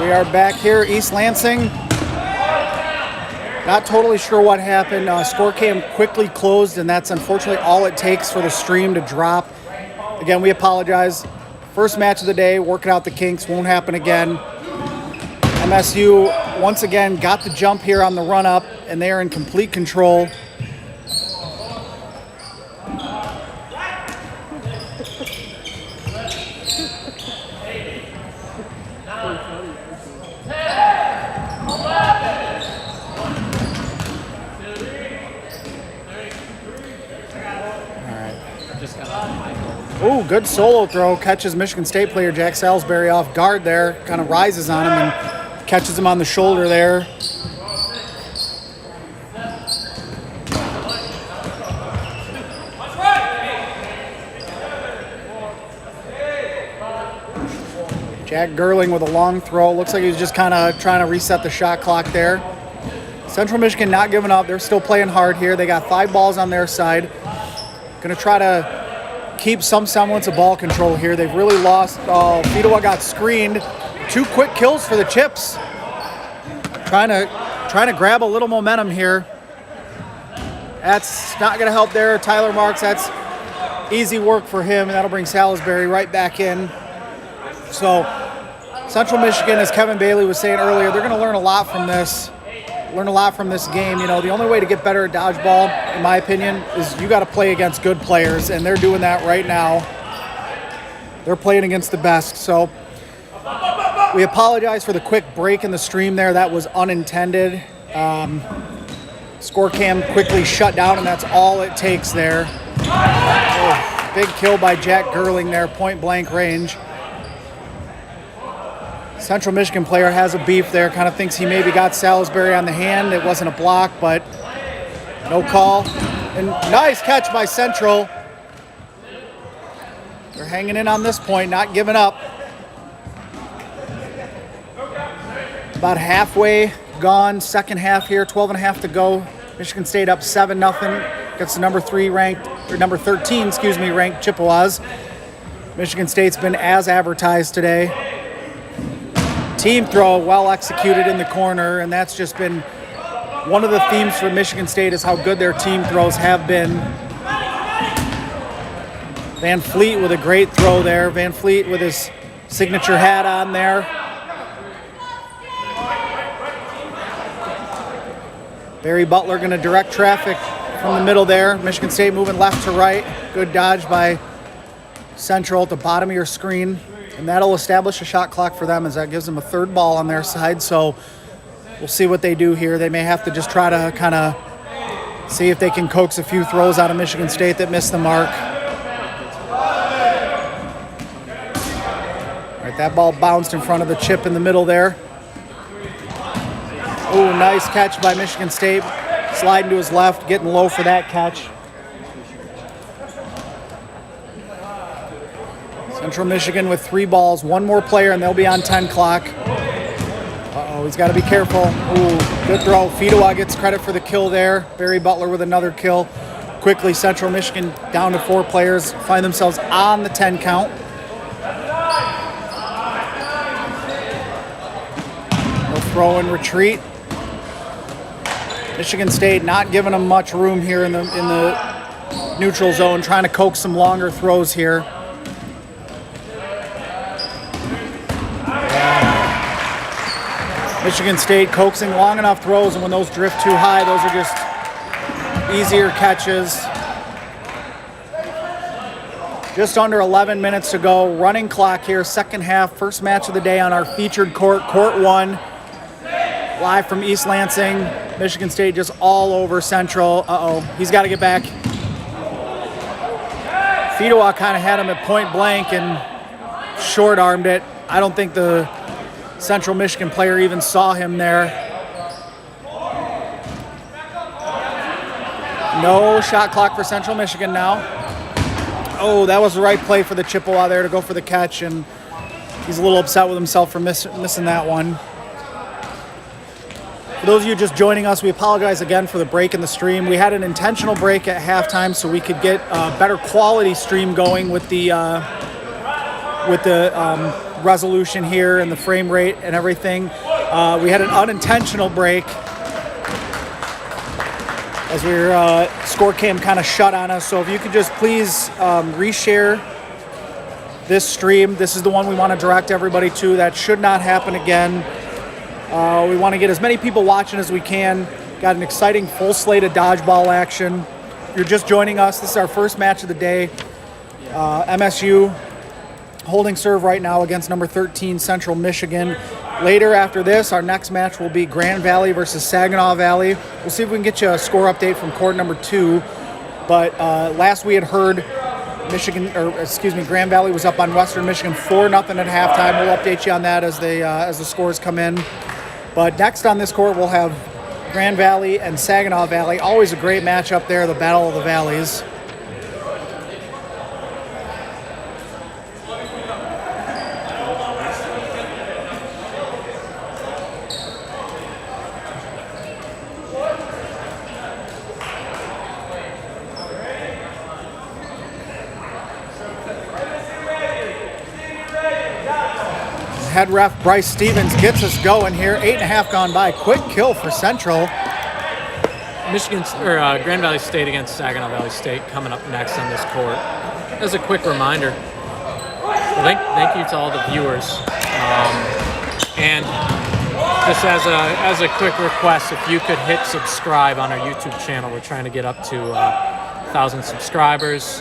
We are back here, East Lansing. Not totally sure what happened. Score cam quickly closed, and that's unfortunately all it takes for the stream to drop. Again, we apologize. First match of the day, working out the kinks, won't happen again. MSU once again got the jump here on the run-up, and they are in complete control. Ooh, good solo throw. Catches Michigan State player Jack Salisbury off guard there. Kind of rises on him and catches him on the shoulder there. Jack Gerling with a long throw. Looks like he was just kind of trying to reset the shot clock there. Central Michigan not giving up. They're still playing hard here. They got 5 balls on their side. Going to try to keep some semblance of ball control here. They've really lost. Fedowa got screened. 2 quick kills for the Chips. Trying to grab a little momentum here. That's not going to help there. Tyler Marks, that's easy work for him, and that'll bring Salisbury right back in. So Central Michigan, as Kevin Bailey was saying earlier, they're going to learn a lot from this. Learn a lot from this game. You know, the only way to get better at dodgeball, in my opinion, is you got to play against good players, and they're doing that right now. They're playing against the best. So we apologize for the quick break in the stream there. That was unintended. Score cam quickly shut down, and that's all it takes there. Oh, big kill by Jack Gerling there, point blank range. Central Michigan player has a beef there, kind of thinks he maybe got Salisbury on the hand. It wasn't a block, but no call. And nice catch by Central. They're hanging in on this point, not giving up. About halfway gone, second half here, 12.5 to go. Michigan State up 7-0 against the number 13 ranked Chippewas. Michigan State's been as advertised today. Team throw well executed in the corner, and that's just been one of the themes for Michigan State is how good their team throws have been. Van Fleet with a great throw there. Van Fleet with his signature hat on there. Barry Butler going to direct traffic from the middle there. Michigan State moving left to right. Good dodge by Central at the bottom of your screen. And that'll establish a shot clock for them as that gives them a 3rd ball on their side. So we'll see what they do here. They may have to just try to kind of see if they can coax a few throws out of Michigan State that missed the mark. All right, that ball bounced in front of the chip in the middle there. Oh, nice catch by Michigan State. Sliding to his left, getting low for that catch. Central Michigan with 3 balls, 1 more player, and they'll be on 10 clock. Uh-oh, he's got to be careful. Ooh, good throw. Fedowa gets credit for the kill there. Barry Butler with another kill. Quickly, Central Michigan down to 4 players, find themselves on the 10 count. They'll throw and retreat. Michigan State not giving them much room here in the neutral zone, trying to coax some longer throws here. Michigan State coaxing long enough throws, and when those drift too high, those are just easier catches. Just under 11 minutes to go. Running clock here, second half, first match of the day on our featured court, Court 1. Live from East Lansing. Michigan State just all over Central. Uh-oh, he's got to get back. Fedowa kind of had him at point blank and short-armed it. I don't think the Central Michigan player even saw him there. No shot clock for Central Michigan now. Oh, that was the right play for the Chippewa there to go for the catch, and he's a little upset with himself for missing that one. For those of you just joining us, we apologize again for the break in the stream. We had an intentional break at halftime so we could get a better quality stream going with the resolution here and the frame rate and everything. We had an unintentional break as score cam kind of shut on us. So if you could just please reshare this stream. This is the one we want to direct everybody to. That should not happen again. We want to get as many people watching as we can. Got an exciting full slate of dodgeball action. If you're just joining us, this is our first match of the day. MSU holding serve right now against number 13 Central Michigan. Later after this, our next match will be Grand Valley versus Saginaw Valley. We'll see if we can get you a score update from court number 2. But last we had heard Grand Valley was up on Western Michigan 4-0 at halftime. We'll update you on that as the scores come in. But next on this court, we'll have Grand Valley and Saginaw Valley. Always a great matchup there, the Battle of the Valleys. Head ref Bryce Stevens gets us going here. 8.5 gone by. Quick kill for Central. Grand Valley State against Saginaw Valley State coming up next on this court. As a quick reminder, thank you to all the viewers, and just as a quick request, if you could hit subscribe on our YouTube channel. We're trying to get up to 1,000 subscribers.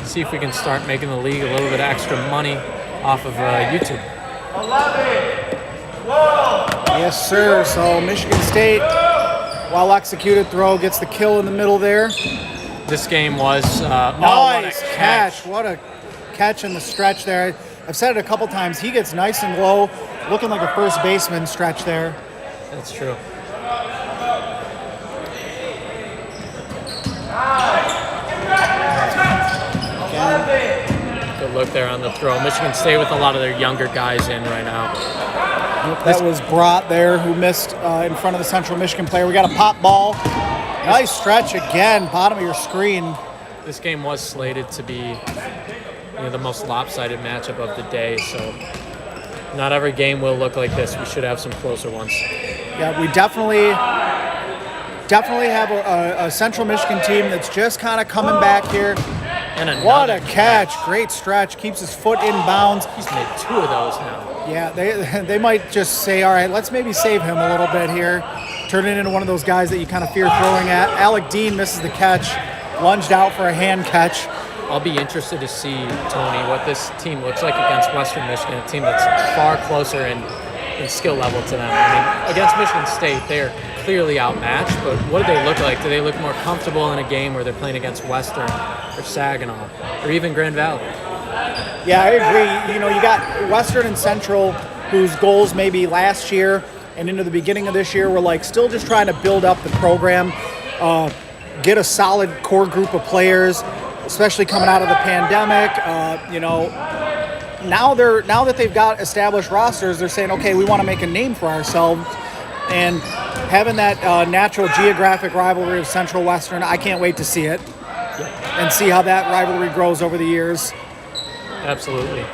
See if we can start making the league a little bit of extra money off of YouTube. 11, 12. Yes, sir. So Michigan State, well executed throw, gets the kill in the middle there. This game was nice catch. What a catch in the stretch there. I've said it a couple times. He gets nice and low, looking like a first baseman stretch there. That's true. Good look there on the throw. Michigan State with a lot of their younger guys in right now. That was Brott there who missed in front of the Central Michigan player. We got a pop ball. Nice stretch again, bottom of your screen. This game was slated to be the most lopsided matchup of the day, so not every game will look like this. We should have some closer ones. Yeah, we definitely have a Central Michigan team that's just kind of coming back here. And what a catch. Great stretch. Keeps his foot in bounds. He's made 2 of those now. Yeah, they might just say, all right, let's maybe save him a little bit here. Turn it into one of those guys that you kind of fear throwing at. Alec Dean misses the catch. Lunged out for a hand catch. I'll be interested to see, Tony, what this team looks like against Western Michigan, a team that's far closer in skill level to them. I mean, against Michigan State, they're clearly outmatched, but what do they look like? Do they look more comfortable in a game where they're playing against Western or Saginaw or even Grand Valley? Yeah, I agree. You got Western and Central, whose goals maybe last year and into the beginning of this year were like still just trying to build up the program, get a solid core group of players, especially coming out of the pandemic. Now that they've got established rosters, they're saying, okay, we want to make a name for ourselves. And having that natural geographic rivalry of Central Western, I can't wait to see it and see how that rivalry grows over the years. Absolutely.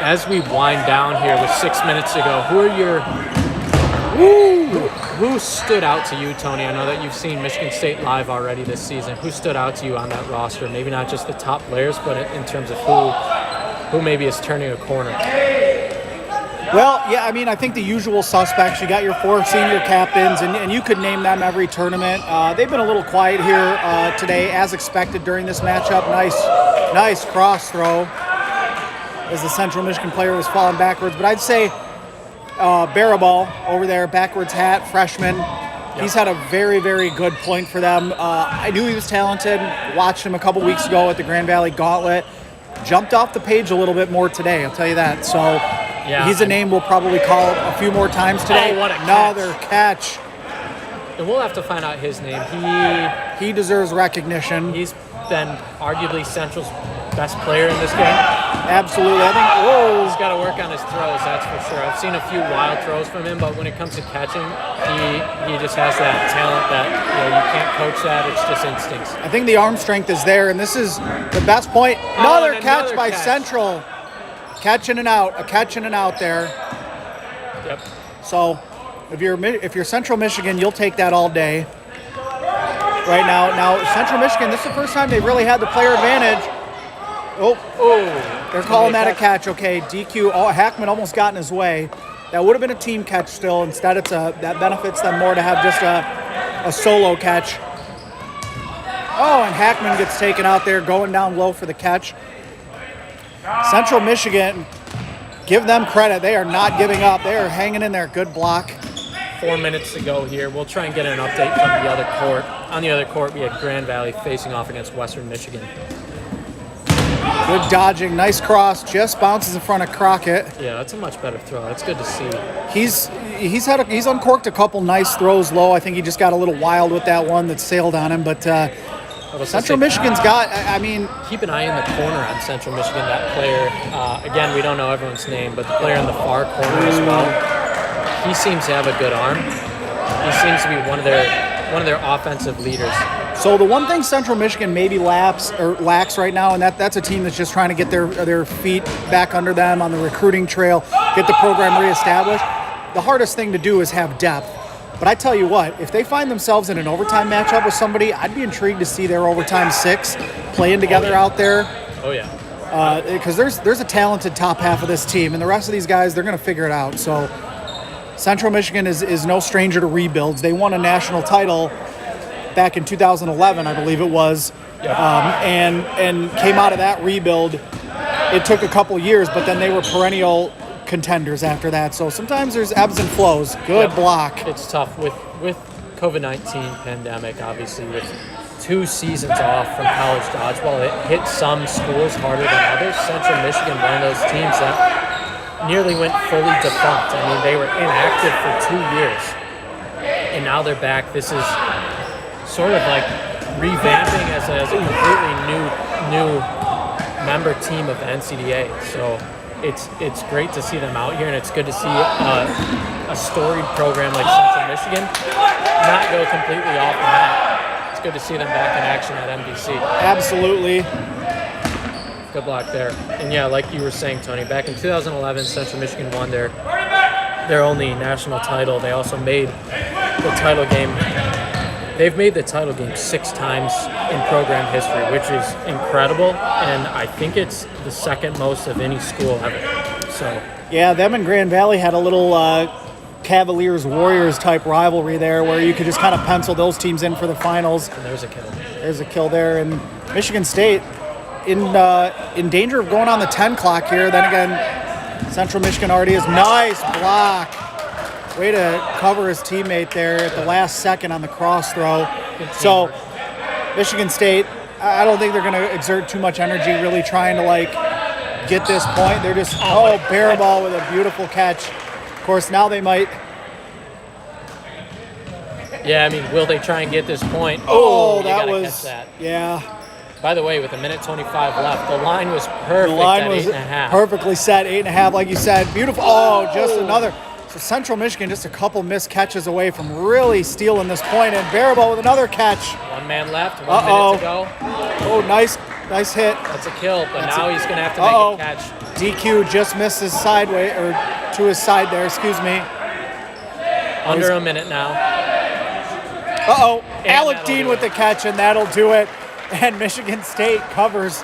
As we wind down here with 6 minutes to go, who stood out to you, Tony? I know that you've seen Michigan State live already this season. Who stood out to you on that roster? Maybe not just the top players, but in terms of who maybe is turning a corner. Well, yeah, I mean, I think the usual suspects. You got your 4 senior captains, and you could name them every tournament. They've been a little quiet here today, as expected during this matchup. Nice cross throw as the Central Michigan player was falling backwards. But I'd say Barabal over there, backwards hat, freshman. Yep. He's had a very, very good point for them. I knew he was talented. Watched him a couple weeks ago at the Grand Valley Gauntlet. Jumped off the page a little bit more today, I'll tell you that. So yeah, he's a name we'll probably call a few more times today. Oh, what a Another catch. And we'll have to find out his name. He deserves recognition. He's been arguably Central's best player in this game. Absolutely. I think, whoa. He's got to work on his throws, that's for sure. I've seen a few wild throws from him, but when it comes to catching, he just has that talent that you can't coach that. It's just instincts. I think the arm strength is there, and this is the best point. Another catch by Central. Catching and out, a catch and an out there. Yep. So if you're Central Michigan, you'll take that all day. Right now, Central Michigan, this is the first time they've really had the player advantage. They're calling that a catch. Okay, DQ. Oh, Hackman almost got in his way. That would have been a team catch still. Instead, that benefits them more to have just a solo catch. Oh, and Hackman gets taken out there, going down low for the catch. Central Michigan, give them credit. They are not giving up. They are hanging in there. Good block. 4 minutes to go here. We'll try and get an update from the other court. On the other court, we had Grand Valley facing off against Western Michigan. Good dodging. Nice cross. Just bounces in front of Crockett. Yeah, that's a much better throw. That's good to see. He's uncorked a couple nice throws low. I think he just got a little wild with that one that sailed on him. But Central Michigan's got, keep an eye in the corner on Central Michigan. That player, again, we don't know everyone's name, but the player in the far corner as well. He seems to have a good arm. He seems to be one of their offensive leaders. So the one thing Central Michigan maybe lacks right now, and that's a team that's just trying to get their feet back under them on the recruiting trail, get the program reestablished. The hardest thing to do is have depth. But I tell you what, if they find themselves in an overtime matchup with somebody, I'd be intrigued to see their overtime six playing together out there. Oh, yeah. Because there's a talented top half of this team, and the rest of these guys, they're going to figure it out. So Central Michigan is no stranger to rebuilds. They won a national title back in 2011, I believe it was, and came out of that rebuild. It took a couple years, but then they were perennial contenders after that. So sometimes there's ebbs and flows. Good block. It's tough with COVID-19 pandemic, obviously, with 2 seasons off from college dodgeball. It hit some schools harder than others. Central Michigan, one of those teams that nearly went fully defunct. I mean, they were inactive for 2 years, and now they're back. This is sort of like revamping as a completely new member team of the NCDA. So it's great to see them out here, and it's good to see a storied program like Central Michigan not go completely off the map. It's good to see them back in action at MDC. Absolutely. Good block there. And yeah, like you were saying, Tony, back in 2011, Central Michigan won their only national title. They also made the title game. They've made the title game 6 times in program history, which is incredible, and I think it's the second most of any school ever. So yeah, them and Grand Valley had a little Cavaliers-Warriors type rivalry there where you could just kind of pencil those teams in for the finals. And there's a kill. There's a kill there, and Michigan State in danger of going on the 10 clock here. Then again, Central Michigan already is. Nice block. Way to cover his teammate there at the last second on the cross throw. So Michigan State, I don't think they're going to exert too much energy really trying to get this point. They're just, Baraball with a beautiful catch. Of course, now they might. Yeah, I mean, will they try and get this point? That was, catch that. Yeah. By the way, with 1:25 left, the line was perfect. The line at was 8.5. perfectly set, 8.5, like you said. Beautiful. Oh, just another. So Central Michigan just a couple missed catches away from really stealing this point, and Baraball with another catch. 1 man left, 1 minute to go. Oh, nice hit. That's a kill, but now he's going to have to make a catch. DQ just misses sideways, or to his side there, excuse me. Under a minute now. Alec Dean with the catch, and that'll do it. And Michigan State covers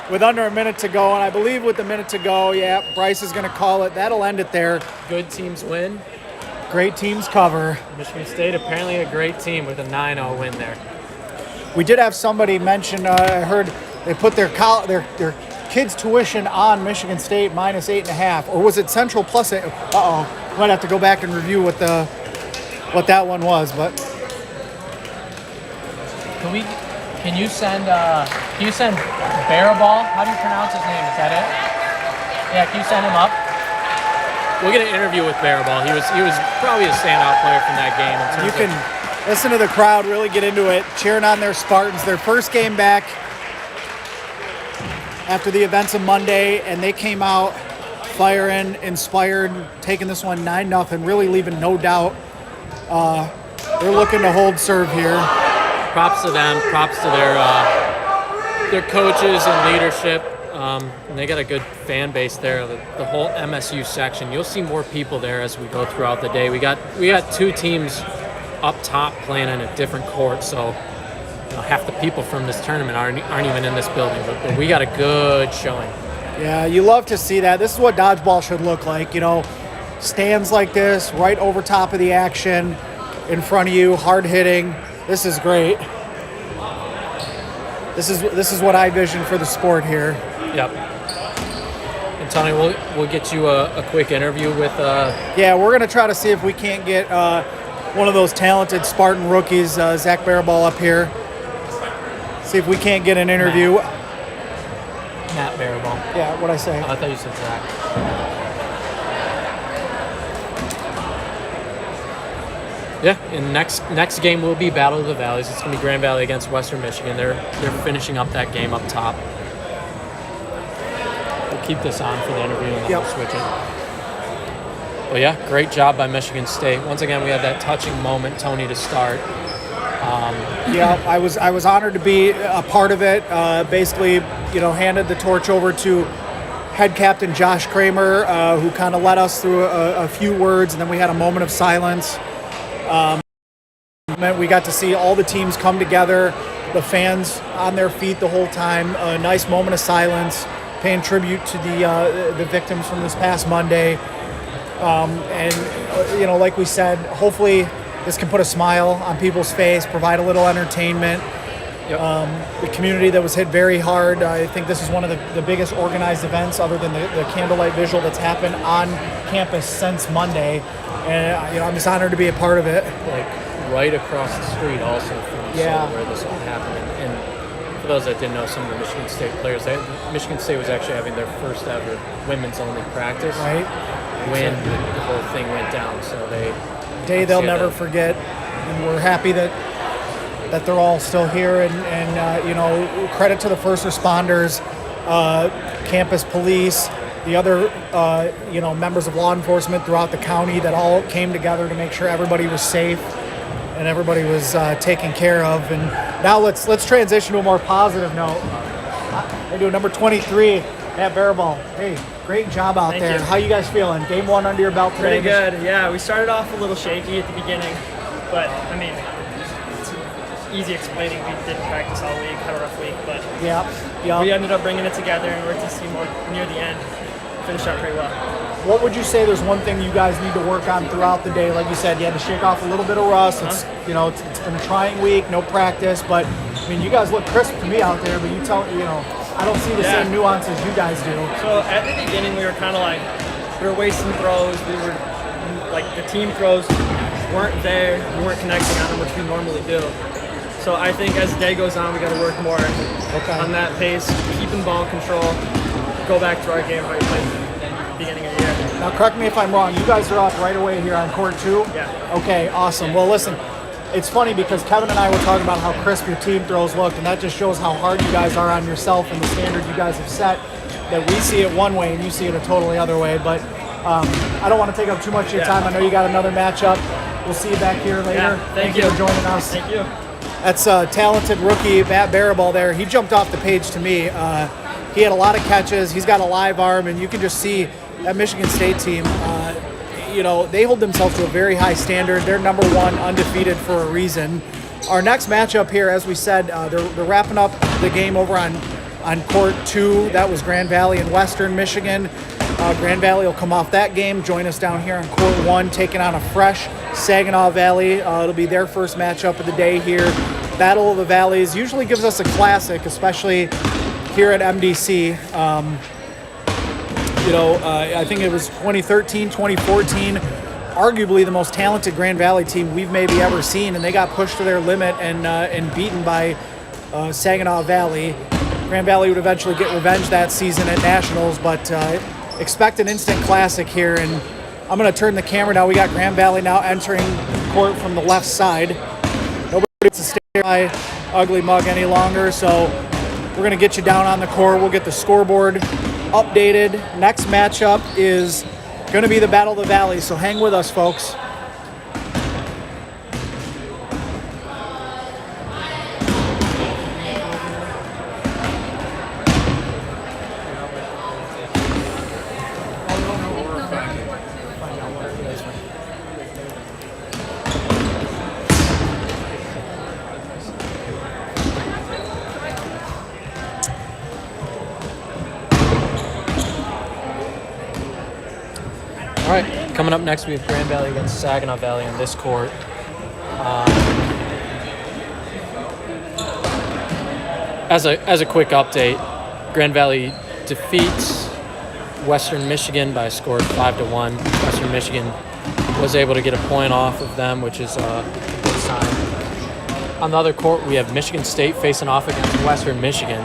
with under a minute to go. And I believe with the minute to go, Bryce is going to call it. That'll end it there. Good teams win. Great teams cover. Michigan State apparently a great team with a 9-0 win there. We did have somebody mention, I heard they put their kids' tuition on Michigan State minus 8.5. Or was it Central plus 8? Might have to go back and review what that one was, but. Can you send Baraball? How do you pronounce his name? Is that it? Yeah, can you send him up? We'll get an interview with Baraball. He was probably a standout player from that game. You can listen to the crowd really get into it, cheering on their Spartans. Their first game back. after the events of Monday, and they came out firing, inspired, taking this one 9-0, really leaving no doubt. They're looking to hold serve here. Props to them. Props to their coaches and leadership. And they got a good fan base there. The whole MSU section. You'll see more people there as we go throughout the day. We got 2 teams up top playing in a different court, so half the people from this tournament aren't even in this building. But we got a good showing. Yeah, you love to see that. This is what dodgeball should look like. Stands like this, right over top of the action, in front of you, hard hitting. This is great. This is what I vision for the sport here. Yep. And Tony, we'll get you a quick interview with. Yeah, we're gonna try to see if we can't get one of those talented Spartan rookies, Zach Baraball, up here. See if we can't get an interview. Matt Baraball. Yeah, what'd I say? I thought you said Zach. Yeah, and next game will be Battle of the Valleys. It's going to be Grand Valley against Western Michigan. They're finishing up that game up top. We'll keep this on for the interview and then we'll switch it. Well, yeah, great job by Michigan State. Once again, we had that touching moment, Tony, to start. Yeah, I was honored to be a part of it. Basically, handed the torch over to head captain Josh Kramer, who kind of led us through a few words, and then we had a moment of silence. We got to see all the teams come together, the fans on their feet the whole time. A nice moment of silence, paying tribute to the victims from this past Monday. And like we said, hopefully this can put a smile on people's face, provide a little entertainment. Yep. The community that was hit very hard. I think this is one of the biggest organized events, other than the candlelight visual, that's happened on campus since Monday. And I'm just honored to be a part of it. Like right across the street, also from where this all happened. And for those that didn't know, some of the Michigan State players, Michigan State was actually having their first ever women's only practice. Right. When the whole thing went down, so day they'll never forget. And we're happy that they're all still here, and credit to the first responders, campus police, the other members of law enforcement throughout the county that all came together to make sure everybody was safe and everybody was taken care of. And now let's transition to a more positive note. I do number 23, Matt Baraball. Hey, great job out there. You. How you guys feeling? Game 1 under your belt today? Pretty good. Yeah, we started off a little shaky at the beginning, but it's easy explaining. We didn't practice all week, had a rough week, but we ended up bringing it together and worked to see more near the end. Finished out pretty well. What would you say there's one thing you guys need to work on throughout the day? Like you said, you had to shake off a little bit of rust. It's been a trying week, no practice, but you guys look crisp to me out there, but I don't see the same nuances you guys do. So at the beginning, we were kind of we were wasting throws. We were the team throws weren't there. We weren't connecting on them, which we normally do. So I think as the day goes on, we got to work more on that pace, keeping ball control, go back to our game right at the beginning of the year. Now, correct me if I'm wrong. You guys are up right away here on court 2? Yeah. Okay, awesome. Well, listen, it's funny because Kevin and I were talking about how crisp your team throws looked, and that just shows how hard you guys are on yourself and the standard you guys have set, that we see it one way and you see it a totally other way. But I don't want to take up too much of your time. I know you got another matchup. We'll see you back here later. Yeah, thank you for joining us. Thank you. That's a talented rookie, Matt Baraball there. He jumped off the page to me. He had a lot of catches. He's got a live arm, and you can just see that Michigan State team, they hold themselves to a very high standard. They're number 1, undefeated for a reason. Our next matchup here, as we said, they're wrapping up the game over on court 2. That was Grand Valley and Western Michigan. Grand Valley will come off that game, join us down here on court 1, taking on a fresh Saginaw Valley. It'll be their first matchup of the day here. Battle of the Valleys usually gives us a classic, especially here at MDC. I think it was 2013, 2014, arguably the most talented Grand Valley team we've maybe ever seen, and they got pushed to their limit and beaten by Saginaw Valley. Grand Valley would eventually get revenge that season at Nationals, but expect an instant classic here. And I'm going to turn the camera now. We got Grand Valley now entering court from the left side. Nobody gets to stare at my ugly mug any longer, so We're going to get you down on the court. We'll get the scoreboard updated. Next matchup is going to be the Battle of the Valley, so hang with us, folks. All right, coming up next, we have Grand Valley against Saginaw Valley on this court. As a quick update, Grand Valley defeats Western Michigan by a score of 5-1. Western Michigan was able to get a point off of them, which is a good sign. On the other court, we have Michigan State facing off against Western Michigan.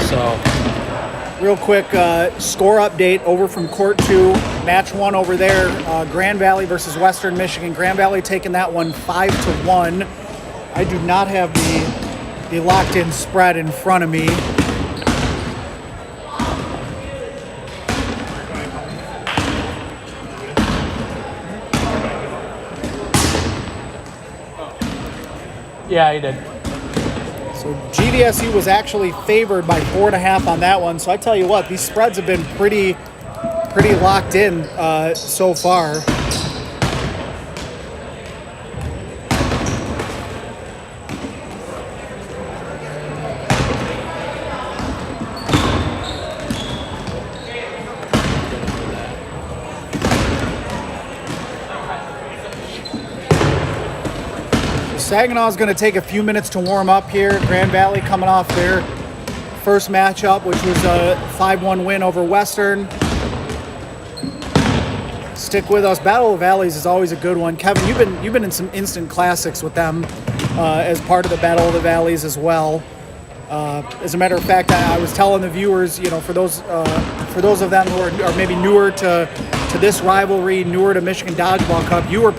So, Real quick score update over from Court 2. Match 1 over there, Grand Valley versus Western Michigan. Grand Valley taking that one 5-1. I do not have the locked-in spread in front of me. yeah, he did. So GVSU was actually favored by 4.5 on that one. So I tell you what, these spreads have been pretty locked in so far. Saginaw is going to take a few minutes to warm up here. Grand Valley coming off their first matchup, which was a 5-1 win over Western. Stick with us. Battle of Valleys is always a good one. Kevin, you've been in some instant classics with them as part of the Battle of the Valleys as well. As a matter of fact, I was telling the viewers, for those of them who are maybe newer to this rivalry, newer to Michigan Dodgeball Cup, you were